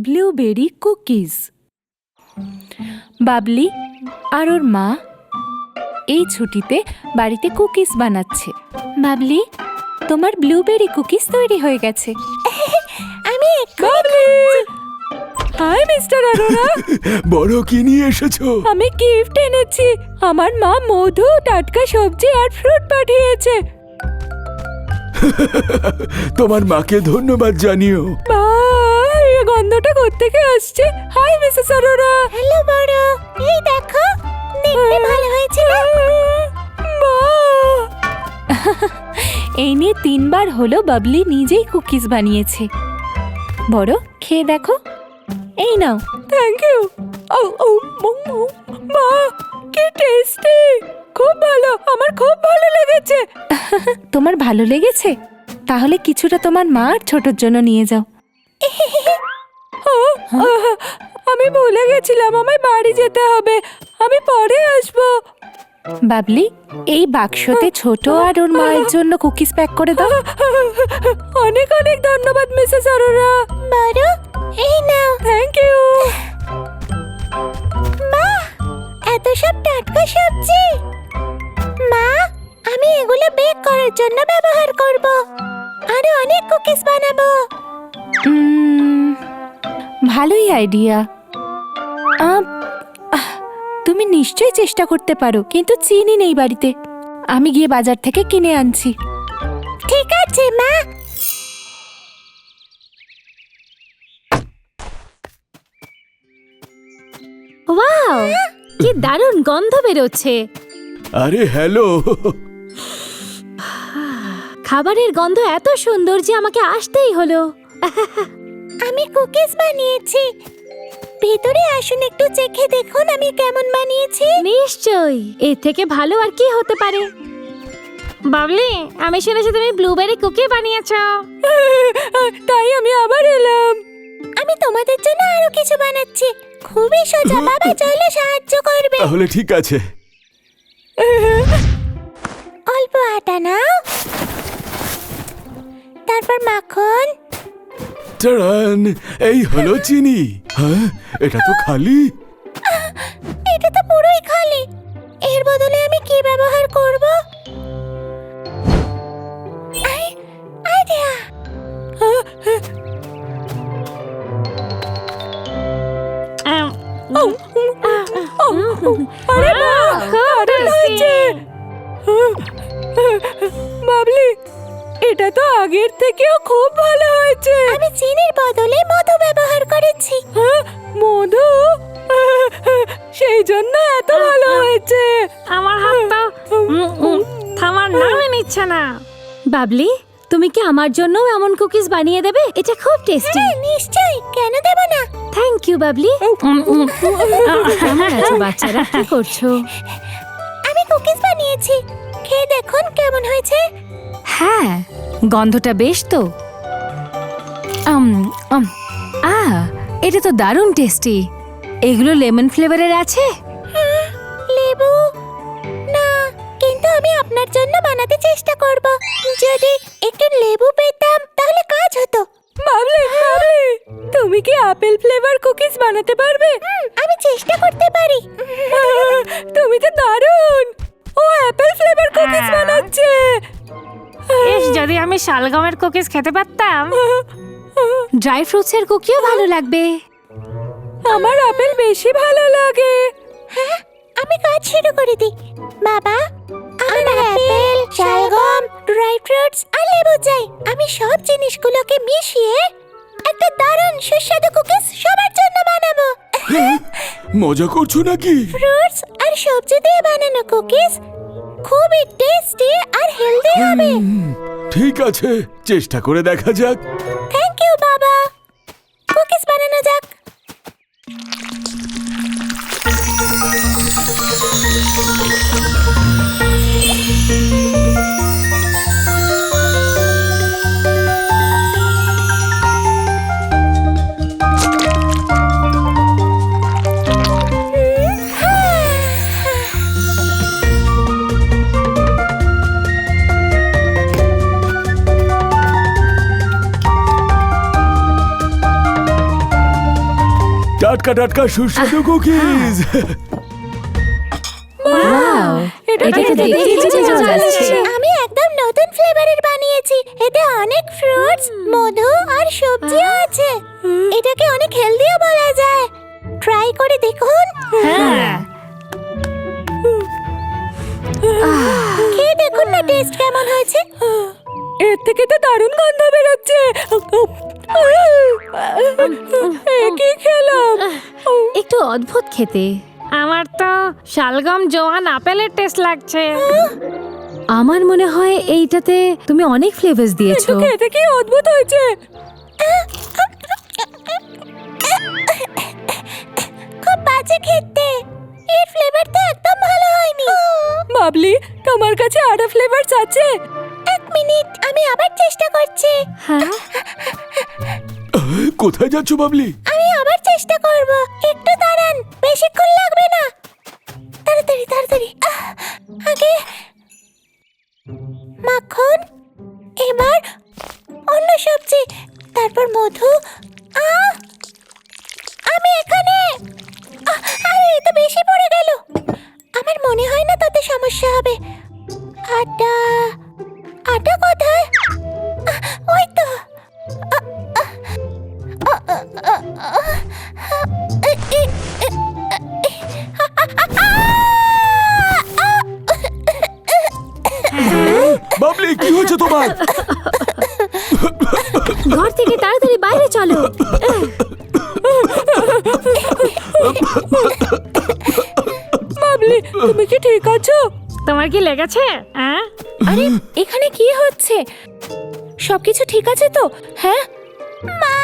Blueberry cookies. Babli আর ওর মা এই ছুটিতে বাড়িতে কুকিজ বানাচ্ছে। বাবলি, তোমার ব্লুবেরি কুকিজ তৈরি হয়ে গেছে। আমি হাই মিস্টার অরোরা। বড় কি নিয়ে এসেছো? আমি গিফট এনেছি। আমার মা মধু, টাটকা সবজি আর ফ্রুট পাঠিয়েছে। তোমার মাকে ধন্যবাদ জানিও। এই গন্ধটা কোত্থেকে আসছে? High Mrs Arora. হ্যালো বড়, এই দেখো, দেখতে ভালো হয়েছে না? এই নিয়ে 3 বার হলো বাবলি নিজেই কুকিজ বানিয়েছে। বড়, খেয়ে দেখো। এই নাও। Thank you. মা, কি টেস্টি! খুব ভালো, আমার খুব ভালো লেগেছে। তোমার ভালো লেগেছে? তাহলে কিছুটা তোমার মা আর ছোটর জন্য নিয়ে যাও। আমি ভুলে গেছিলাম, আমায় বাড়ি যেতে হবে। আমি পরে আসবো। বাবলি, এই বাক্সতে ছোট আর ওর মায়ের জন্য কুকিজ প্যাক করে দাও। অনেক অনেক ধন্যবাদ মিসেস অরোরা। বড়, এই নাও। Thank you. মা, এত সব টাটকা সবজি। মা, আমি এগুলো বেক করার জন্য ব্যবহার করব। আরো অনেক কুকিজ বানাবো। ভালোই আইডিয়া। তুমি নিশ্চয়ই চেষ্টা করতে পারো, কিন্তু চিনি নেই বাড়িতে। আমি গিয়ে বাজার থেকে কিনে আনছি। ঠিক আছে মা। ওয়াও, কি দারুণ গন্ধ বেরোচ্ছে। আরে হ্যালো। খাবারের গন্ধ এত সুন্দর যে আমাকে আসতেই হলো। আমি কুকিজ বানিয়েছি। ভেতরে আসুন, একটু চেখে দেখুন আমি কেমন বানিয়েছি। নিশ্চয়ই, এর থেকে ভালো আর কি হতে পারে। বাবলি, আমি শুনেছি তুমি ব্লুবেরি কুকি বানিয়েছো। তাই আমি আবার এলাম। আমি তোমাদের জন্য আরো কিছু বানাচ্ছি। খুবই সোজা, বাবা চলো সাহায্য করবে। তাহলে ঠিক আছে। অল্প আটা নাও, তারপর মাখন। টাড়ান, এই হলো চিনি। হ্যাঁ, এটা তো খালি। এটা তো পুরোই খালি। এর বদলে আমি কি ব্যবহার করব? আইডিয়া। আরে বাহ, দারুণ হয়েছে। বাবলি, এটা তো আগের থেকেও খুব ভালো হয়েছে। আমি চিনির বদলে মধু ব্যবহার করেছি। মধু? সেই জন্য এত ভালো হয়েছে। আমার হাত তো থামার নামই নিচ্ছে না। বাবলি, তুমি কি আমার জন্য এমন কুকিজ বানিয়ে দেবে? এটা খুব টেস্টি। হ্যাঁ, নিশ্চয়ই, কেন দেব না। Thank you Babli. বাচ্চারা কি করছো? আমি কুকিজ বানিয়েছি, খেয়ে দেখুন কেমন হয়েছে। হ্যাঁ, গন্ধটা বেশ তো। এটা তো দারুণ টেস্টি। এগুলো লেমন ফ্লেভারের আছে? লেবু না, কিন্তু আমি আপনার জন্য বানাতে চেষ্টা করব। যদি একটু লেবু পেতাম তাহলে কাজ হতো। বাবলি, তুমি কি আপেল ফ্লেভার কুকিজ বানাতে পারবে? আমি চেষ্টা করতে পারি। তুমি তো দারুণ। ও আপেল ফ্লেভার কুকিজ বানাচ্ছে। যদি আমি শালগমের কুকিজ খেতে পারতাম। ড্রাই ফ্রুটসের কুকিও ভালো লাগবে। আমার আপেল বেশি ভালো লাগে। হ্যাঁ, আমি কাজ শুরু করে দিই। বাবা, আমার আপেল, শালগম, ড্রাই ফ্রুটস আর লেবু চাই। আমি সব জিনিসগুলোকে মিশিয়ে একটা দারুণ সুস্বাদু কুকিজ সবার জন্য বানাবো। মজা করছো নাকি? ফ্রুটস আর সবজি দিয়ে বানানো কুকিজ খুবই টেস্টি আর হেলদি হবে। ঠিক আছে, চেষ্টা করে দেখা যাক। থ্যাংক ইউ বাবা। কুকিজ বানানো যাক। টাটকা টাটকা সুস্বাদু কুকিজ। ওয়াও, এটা তো দেখতেই বোঝা যাচ্ছে। আমি একদম নতুন ফ্লেভারের বানিয়েছি। এতে অনেক ফ্রুটস, মধু আর সবজিও আছে। এটাকে অনেক হেলদিও বলা যায়। ট্রাই করে দেখুন। হ্যাঁ, খেয়ে দেখুন না টেস্ট কেমন হয়েছে। এর থেকে তো দারুণ গন্ধ বেরোচ্ছে। কি খেলাম? একটু অদ্ভুত খেতে। আমার তো শালগম জোয়ান আপেলের টেস্ট লাগছে। আমার মনে হয় এইটাতে তুমি অনেক ফ্লেভারস দিয়েছো। খেতে কি অদ্ভুত হয়েছে। খুব বাজে খেতে। এর ফ্লেভার তো একদম ভালো হয়নি। বাবলি, তোমার কাছে আরো ফ্লেভারস আছে? এক মিনিট, আমি আবার চেষ্টা করছি। হ্যাঁ, কোথায় যাচ্ছ বাবলি? আমি আবার চেষ্টা করব। একটু দাঁড়ান, বেশিক্ষণ লাগবে না। তাড়াতাড়ি তাড়াতাড়ি। আগে মাখন, এবার অন্য সবজি, তারপর মধু। আমি এখানে। আরে এ তো বেশি পড়ে গেল। আমার মনে হয় না তাতে সমস্যা হবে। আটা, আটা কোথায়? ওই তো। বাবলি, কি হয়েছে তোমার? ঘর থেকে তাড়াতাড়ি বাইরে চলো। বাবলি, তুমি কি ঠিক আছো? তোমার কি লেগেছে? হ্যাঁ, আরে এখানে কি হচ্ছে? সবকিছু ঠিক আছে তো? হ্যাঁ মা,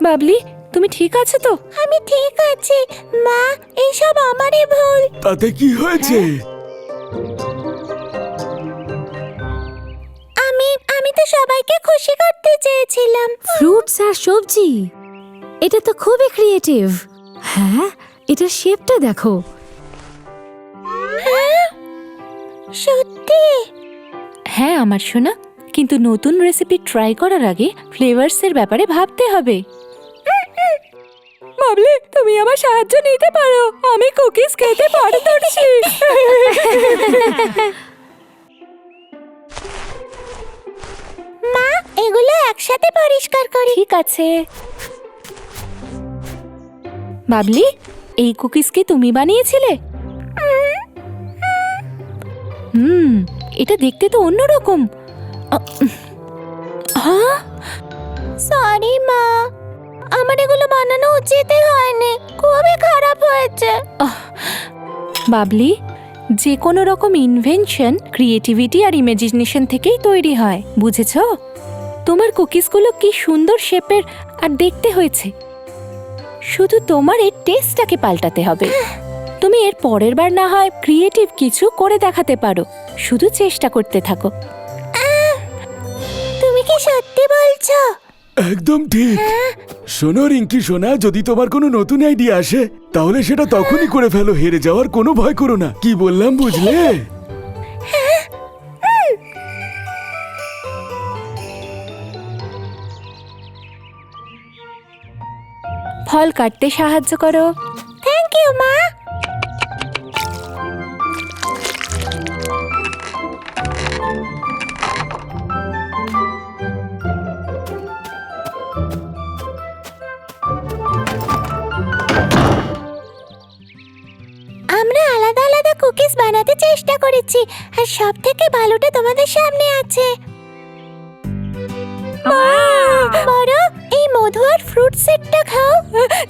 বাবলি, তুমি ঠিক আছে তো? আমি ঠিক আছি মা। এইসব আমারই ভুল। তাতে কি হয়েছে? আমি তো সবাইকে খুশি করতে চেয়েছিলাম। ফ্রুটস আর সবজি, এটা তো খুবই ক্রিয়েটিভ। হ্যাঁ, এটার শেপটা দেখো। সত্যি? হ্যাঁ আমার সোনা, কিন্তু নতুন রেসিপি ট্রাই করার আগে ফ্লেভারসের ব্যাপারে ভাবতে হবে। বাবলি, তুমি আমার সাহায্য নিতে পারো। আমি কুকিজ খেতে পারদর্শী। মা, এগুলো একসাথে পরিষ্কার করি। ঠিক আছে। বাবলি, এই কুকিজ কি তুমি বানিয়েছিলে? এটা দেখতে তো অন্যরকম। হ্যাঁ, সরি মা, আমার এগুলো বানানো উচিতই হয়নি। খুবই খারাপ হয়েছে। বাবলি, যে কোনো রকম ইনভেনশন ক্রিয়েটিভিটি আর ইমাজিনেশন থেকেই তৈরি হয়, বুঝেছো? তোমার কুকিজগুলো কি সুন্দর শেপের আর দেখতে হয়েছে। শুধু তোমার এর টেস্টটাকে পাল্টাতে হবে। তুমি এর পরের বার না হয় ক্রিয়েটিভ কিছু করে দেখাতে পারো। শুধু চেষ্টা করতে থাকো। তুমি কি সত্যি বলছো? একদম ঠিক। শোনো রিঙ্কি সোনা, যদি তোমার কোনো নতুন আইডিয়া আসে তাহলে সেটা তখনই করে ফেলো। হেরে যাওয়ার কোনো ভয় করো না। কি বললাম বুঝলে? ফল কাটতে সাহায্য করো। থ্যাংক ইউ মা। আমরা আলাদা আলাদা কুকিজ বানাতে চেষ্টা করেছি, আর সব থেকে ভালোটা তোমাদের সামনে আছে। বড়, এই মধু আর ফ্রুট সেটটা খাও।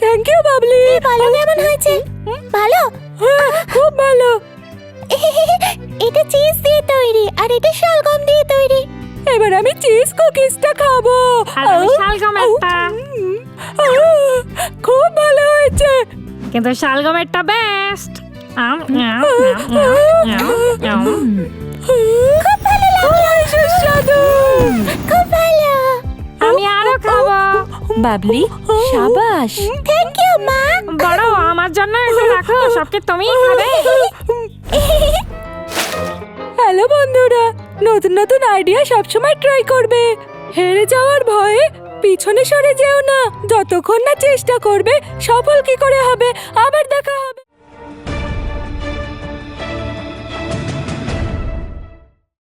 Thank you Babli. ভালো কেমন হয়েছে? ভালো? খুব ভালো। এটা চিজ দিয়ে তৈরি আর এটা শালগম দিয়ে তৈরি। এবার আমি চিজ কুকিজটা খাবো। আর আমি শালগমেরটা। খুব ভালো হয়েছে। কিন্তু শালগমেরটা বেস্ট। খুব ভালো লাগলো। সুস্বাদু। খুব ভালো। আমি আরো খাবো। বাবলি, সাবাস। থ্যাংক ইউ মা। বড়, আমার জন্য এটা রাখো। সবকে তুমিই খাবে। হ্যালো বন্ধুরা, নতুন নতুন আইডিয়া সবসময় ট্রাই করবে। হেরে যাওয়ার ভয়ে পিছনে সরে যেও না। যতক্ষণ না চেষ্টা করবে সফল কি করে হবে, আবার দেখা হবে।